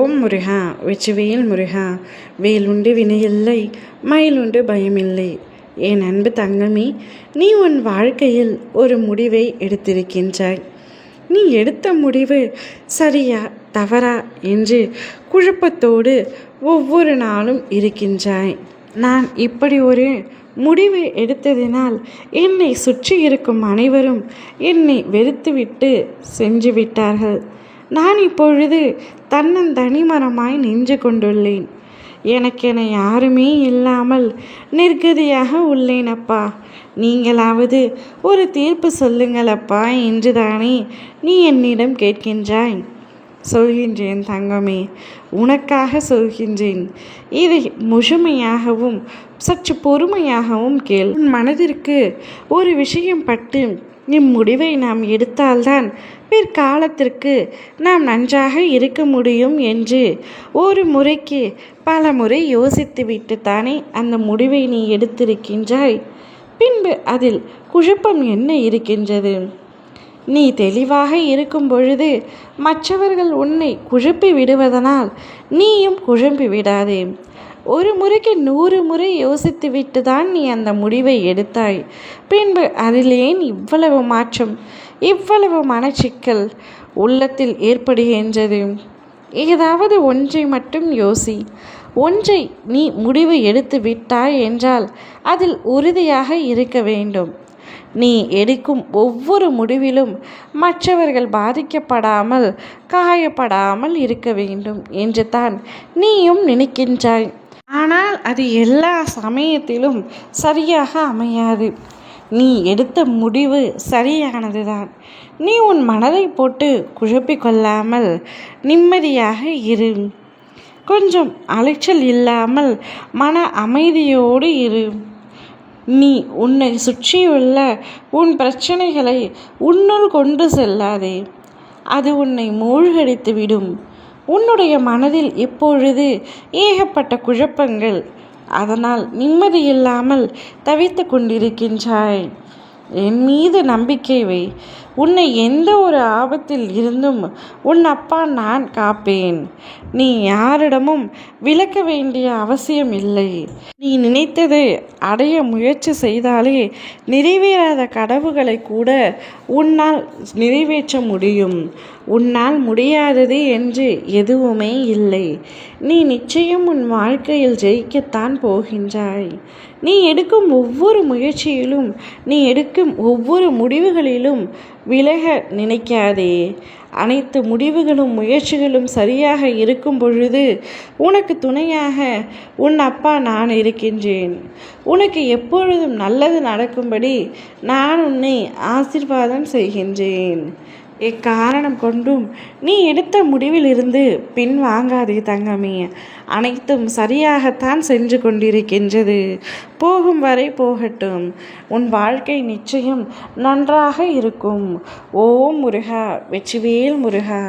ஓம் முருகா வெற்றிவேல் முருகா, வேலுண்டு வினையில்லை, மயிலுண்டு பயமில்லை. என் அன்பு தங்கமே, நீ உன் வாழ்க்கையில் ஒரு முடிவை எடுத்திருக்கின்றாய். நீ எடுத்த முடிவு சரியா தவறா என்று குழப்பத்தோடு ஒவ்வொரு நாளும் இருக்கின்றாய். நான் இப்படி ஒரு முடிவை எடுத்ததினால் என்னை சுற்றி இருக்கும் அனைவரும் என்னை வெறுத்துவிட்டு சென்று விட்டார்கள். நான் இப்பொழுது தன்னந்தனிமரமாய் நின்று கொண்டுள்ளேன். எனக்கென யாருமே இல்லாமல் நிர்கதியாக உள்ளேன் அப்பா. நீங்களாவது ஒரு தீர்ப்பு சொல்லுங்கள் அப்பா என்றுதானே நீ என்னிடம் கேட்கின்றாய். சொல்கின்றேன் தங்கமே, உனக்காக சொல்கின்றேன். இதை முழுமையாகவும் சற்று பொறுமையாகவும் கேள். உன் மனதிற்கு ஒரு விஷயம் பட்டு இம்முடிவை நாம் எடுத்தால்தான் பிற்காலத்திற்கு நாம் நன்றாக இருக்க முடியும் என்று ஒரு முறைக்கு பல முறை யோசித்துவிட்டு தானே அந்த முடிவை நீ எடுத்திருக்கின்றாய். பின்பு அதில் குழப்பம் என்ன இருக்கின்றது? நீ தெளிவாக இருக்கும் பொழுது மற்றவர்கள் உன்னை குழப்பி விடுவதனால் நீயும் குழம்பி விடாதே. ஒரு முறைக்கு 100 முறை யோசித்துவிட்டு தான் நீ அந்த முடிவை எடுத்தாய். பின்பு அதில் ஏன் இவ்வளவு மாற்றம், இவ்வளவு மனச்சிக்கல் உள்ளத்தில் ஏற்படுகின்றது? ஏதாவது ஒன்றை மட்டும் யோசி. ஒன்றை நீ முடிவு எடுத்து விட்டாய் என்றால் அதில் உறுதியாக இருக்க வேண்டும். நீ எடுக்கும் ஒவ்வொரு முடிவிலும் மற்றவர்கள் பாதிக்கப்படாமல் காயப்படாமல் இருக்க வேண்டும் என்று தான் நீயும் நினைக்கின்றாய். ஆனால் அது எல்லா சமயத்திலும் சரியாக அமையாது. நீ எடுத்த முடிவு சரியானதுதான். நீ உன் மனதை போட்டு குழப்பிக்கொள்ளாமல் நிம்மதியாக இரு. கொஞ்சம் அலைச்சல் இல்லாமல் மன அமைதியோடு இரு. நீ உன்னை சுற்றியுள்ள உன் பிரச்சனைகளை உன்னுள் கொண்டு செல்லாதே. அது உன்னை மூழ்கடித்து விடும். உன்னுடைய மனதில் இப்பொழுது ஏகப்பட்ட குழப்பங்கள். அதனால் நிம்மதியில்லாமல் தவித்து கொண்டிருக்கின்றாய். என் மீது நம்பிக்கை வை. உன்னை எந்த ஒரு ஆபத்தில் இருந்தும் உன் அப்பா நான் காப்பேன். நீ யாரிடமும் விலக்க வேண்டிய அவசியம் இல்லை. நீ நினைத்ததை அடைய முயற்சி செய்தாலே நிறைவேறாத கனவுகளை கூட உன்னால் நிறைவேற்ற முடியும். உன்னால் முடியாதது என்று எதுவுமே இல்லை. நீ நிச்சயம் உன் வாழ்க்கையில் ஜெயிக்கத்தான் போகின்றாய். நீ எடுக்கும் ஒவ்வொரு முயற்சியிலும், நீ எடுக்கும் ஒவ்வொரு முடிவுகளிலும் விலக நினைக்காதே. அனைத்து முடிவுகளும் முயற்சிகளும் சரியாக இருக்கும் பொழுது உனக்கு துணையாக உன் அப்பா நான் இருக்கின்றேன். உனக்கு எப்பொழுதும் நல்லது நடக்கும்படி நான் உன்னை ஆசீர்வாதம் செய்கின்றேன். எக்காரணம் கொண்டும் நீ எடுத்த முடிவிலிருந்து பின் வாங்காதே தங்கமே. அனைத்தும் சரியாகத்தான் சென்று கொண்டிருக்கின்றது. போகும் வரை போகட்டும். உன் வாழ்க்கை நிச்சயம் நன்றாக இருக்கும். ஓம் முருகா வெற்றிவேல் முருகா.